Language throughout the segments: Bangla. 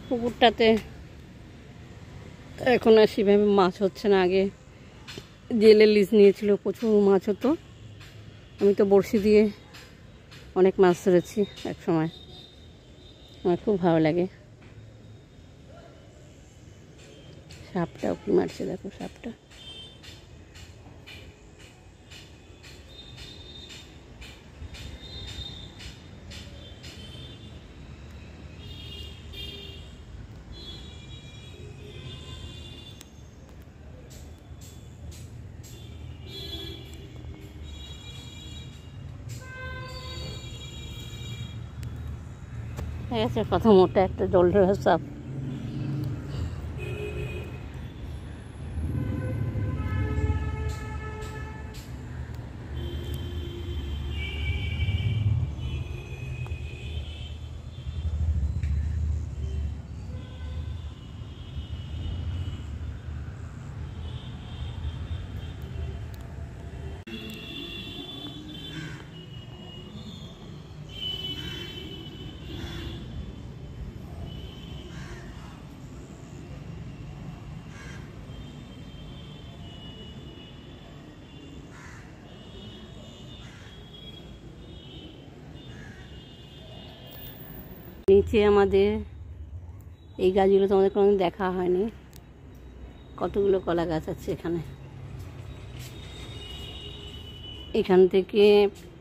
পুকুরটাতে এখন আর সেভাবে মাছ হচ্ছে না। আগে জেলে লিজ নিয়েছিল, প্রচুর মাছ হতো। আমি তো বড়শি দিয়ে অনেক মাছ ধরেছি এক সময়, আমার খুব ভালো লাগে। সাপটাও কি মারছে দেখো, সাপটা। ঠিক আছে, কত মোটা একটা জল ধরা সাপ। নিচে আমাদের এই গাছগুলো তোমাদের কোনোদিন দেখা হয়নি, কতগুলো কলা গাছ আছে এখানে। এখান থেকে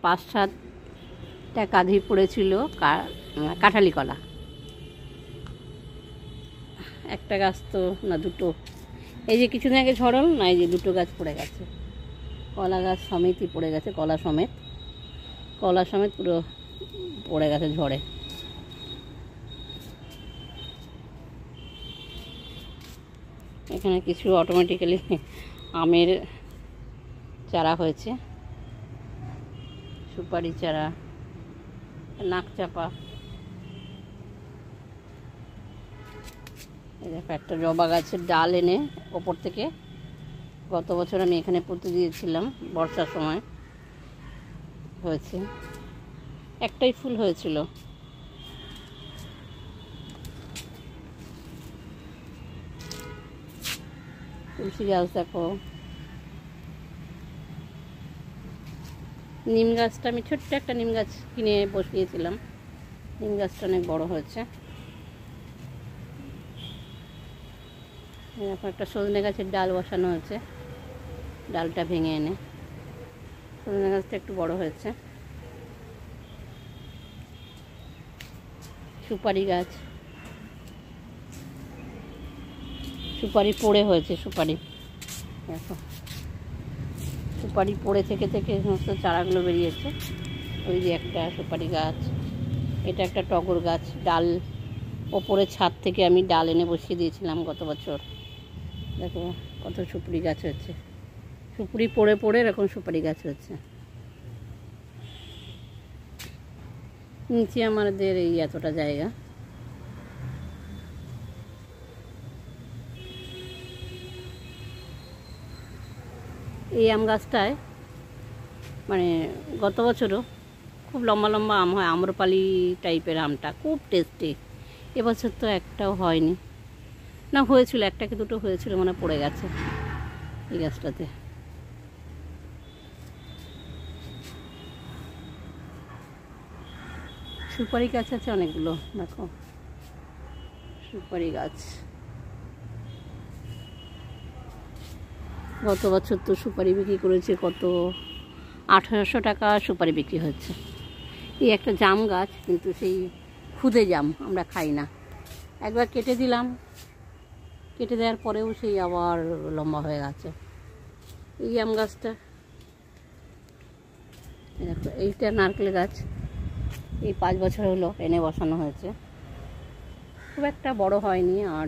5-7টা কাঁধি পড়েছিল কাঁঠালি কলা। একটা গাছ তো না, দুটো। এই যে কিছুদিন আগে ঝড়ল না, এই যে দুটো গাছ পড়ে গেছে, কলা গাছ সমেতই পড়ে গেছে, কলা সমেত পুরো পড়ে গেছে ঝড়ে। এখানে কিছু অটোমেটিক্যালি আমের চারা হয়েছে, সুপারি চারা, নাকচাপা। এই দেখো একটা জবা গাছের ডাল এনে ওপর থেকে গত বছর আমি এখানে পুঁতে দিয়েছিলাম, বর্ষার সময় হয়েছে, একটাই ফুল হয়েছিল। তুলসী গাছ দেখো, নিম গাছটা আমি ছোট্ট একটা নিম গাছ কিনে বসিয়েছিলাম, নিম গাছটা অনেক বড় হয়েছে। এরকম একটা সজনে গাছের ডাল বসানো হয়েছে, ডালটা ভেঙে এনে সজনে গাছটা একটু বড় হয়েছে। সুপারি গাছ, সুপারি পড়ে হয়েছে, সুপারি দেখো, সুপারি পড়ে থেকে থেকে সমস্ত চারাগুলো বেরিয়েছে। ওই যে একটা সুপারি গাছ, এটা একটা টগর গাছ, ডাল ওপরে ছাদ থেকে আমি ডাল এনে বসিয়ে দিয়েছিলাম গত বছর। দেখো কত সুপারি গাছ হয়েছে, সুপারি পড়ে পড়ে এরকম সুপারি গাছ হয়েছে। নিচে আমাদের এই এতটা জায়গা। এই আম গাছটায় মানে গত বছরও খুব লম্বা লম্বা আম হয়, আম্রপালি টাইপের আমটা, খুব টেস্টি। এবছর তো একটাও হয়নি, না হয়েছিল একটা কি দুটো হয়েছিল, মানে পড়ে গেছে এই গাছটাতে। সুপারি গাছ আছে অনেকগুলো, দেখো সুপারি গাছ। গত বছর তো সুপারি বিক্রি করেছে কত, 1800 টাকা সুপারি বিক্রি হচ্ছে। এই একটা জাম গাছ, কিন্তু সেই খুদে জাম আমরা খাই না, একবার কেটে দিলাম, কেটে দেওয়ার পরেও সেই আবার লম্বা হয়ে গেছে। এই আম গাছটা দেখো, এইটা নারকেল গাছ, এই 5 বছর হলো এনে বসানো হয়েছে, খুব একটা বড় হয়নি। আর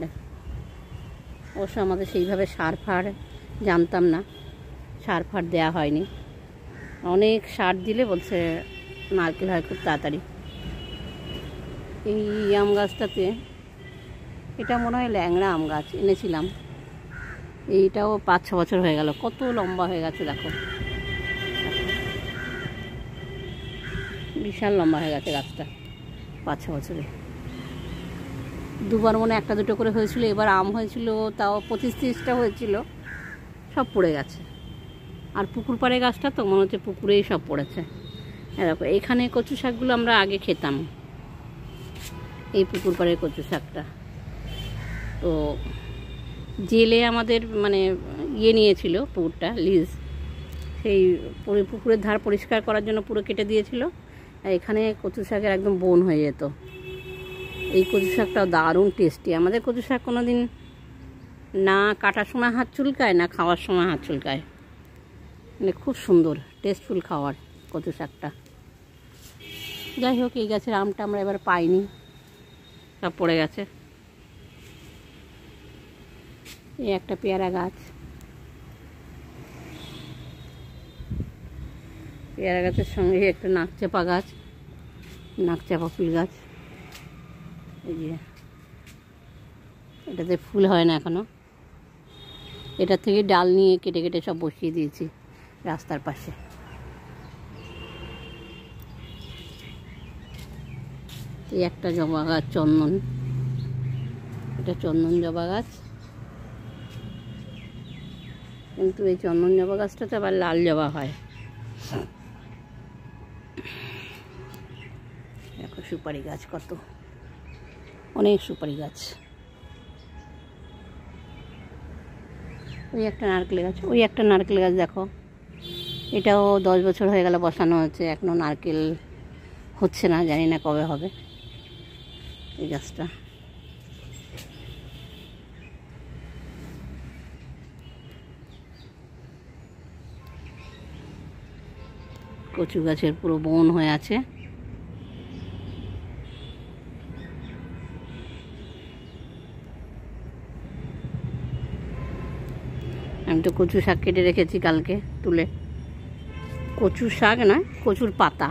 অবশ্য আমাদের সেইভাবে সার ফার জানতাম না, সার ফার দেওয়া হয়নি, অনেক সার দিলে বলছে নারকেল হয় খুব তাড়াতাড়ি। এই আম গাছটাতে, এটা মনে হয় ল্যাংড়া আম গাছ এনেছিলাম, এইটাও 5-6 বছর হয়ে গেল, কত লম্বা হয়ে গেছে দেখো, বিশাল লম্বা হয়ে গেছে গাছটা 5-6 বছরে। দুবার মনে একটা দুটো করে হয়েছিল, এবার আম হয়েছিল তাও 25-30টা হয়েছিল, সব পড়ে গেছে। আর পুকুর পাড়ে গাছটা তো মনে হচ্ছে পুকুরেই সব পড়েছে। এরকম এখানে কচু শাকগুলো আমরা আগে খেতাম, এই পুকুর পাড়ের কচু শাকটা। তো জেলে আমাদের মানে নিয়েছিল পুকুরটা লিজ, সেই পুকুরের ধার পরিষ্কার করার জন্য পুরো কেটে দিয়েছিল। আর এখানে কচু শাকের একদম বন হয়ে যেত। এই কচু শাকটাও দারুণ টেস্টি। আমাদের কচু শাক কোনো দিন না কাটার সময় হাত চুলকায়, না খাওয়ার সময় হাত চুলকায়, মানে খুব সুন্দর টেস্টফুল খাওয়ার কচু শাকটা। যাই হোক, এই গাছের আমটা আমরা এবার পাইনি, সব পড়ে গেছে। এই একটা পেয়ারা গাছ, পেয়ারা গাছের সঙ্গে একটা নাকচাপা গাছ, নাকচাপা ফুল গাছ। এই যে এটাতে ফুল হয় না এখনো, এটা থেকে ডাল নিয়ে কেটে কেটে সব বসিয়ে দিয়েছি রাস্তার পাশে। এই একটা জবা গাছ, চন্দন, এটা চন্দন জবা গাছ। কিন্তু এই চন্দন জবা গাছটাতে আবার লাল জবা হয়। দেখো সুপারি গাছ, কত অনেক সুপারি গাছ। ওই একটা নারকেল গাছ, ওই একটা নারকেল গাছ দেখো, এটাও 10 বছর হয়ে গেল বসানো হচ্ছে, এখনও নারকেল হচ্ছে না, জানি না কবে হবে এই গাছটা। কচু গাছের পুরো বন হয়ে আছে। আমি তো কচু শাক কেটে রেখেছি কালকে তুলে, কচু শাক নয় কচুর পাতা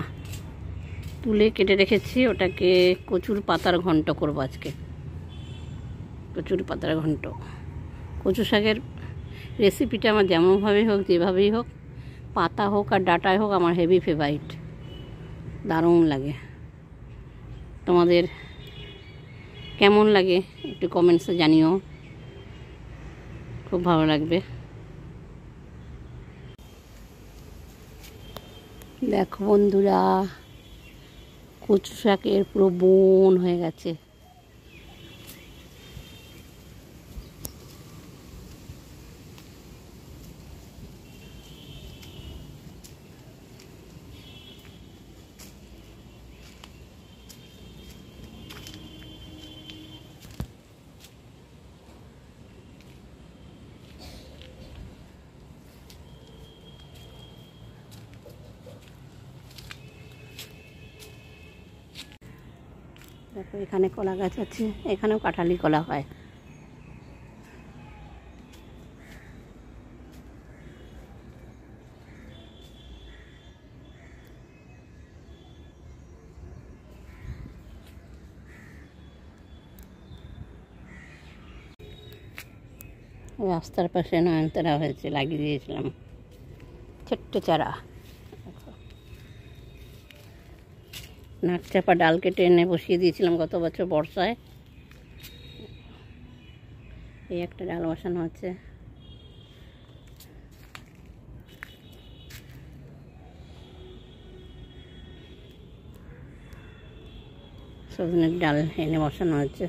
তুলে কেটে রেখেছি, ওটাকে কচুর পাতার ঘন্ট করবো আজকে। কচুর পাতার ঘন্ট, কচু শাকের রেসিপিটা আমার যেমনভাবেই হোক, যেভাবেই হোক, পাতা হোক আর ডাঁটায় হোক, আমার হেভি ফেভারিট, দারুণ লাগে। তোমাদের কেমন লাগে একটু কমেন্টসে জানিও, খুব ভালো লাগবে। দেখো বন্ধুরা, কচু শাকের পুরো বন হয়ে গেছে। দেখো এখানে কলা গাছ আছে, এখানেও কাঁঠালি কলা হয়। রাস্তার পাশে নয়নতারা হয়েছে, লাগিয়ে দিয়েছিলাম ছোট্ট চারা। নাকচাপা ডাল কেটে এনে বসিয়ে দিয়েছিলাম গত বছর বর্ষায়, এই একটা ডাল বসানো হচ্ছে। সজনের ডাল এনে বসানো হচ্ছে।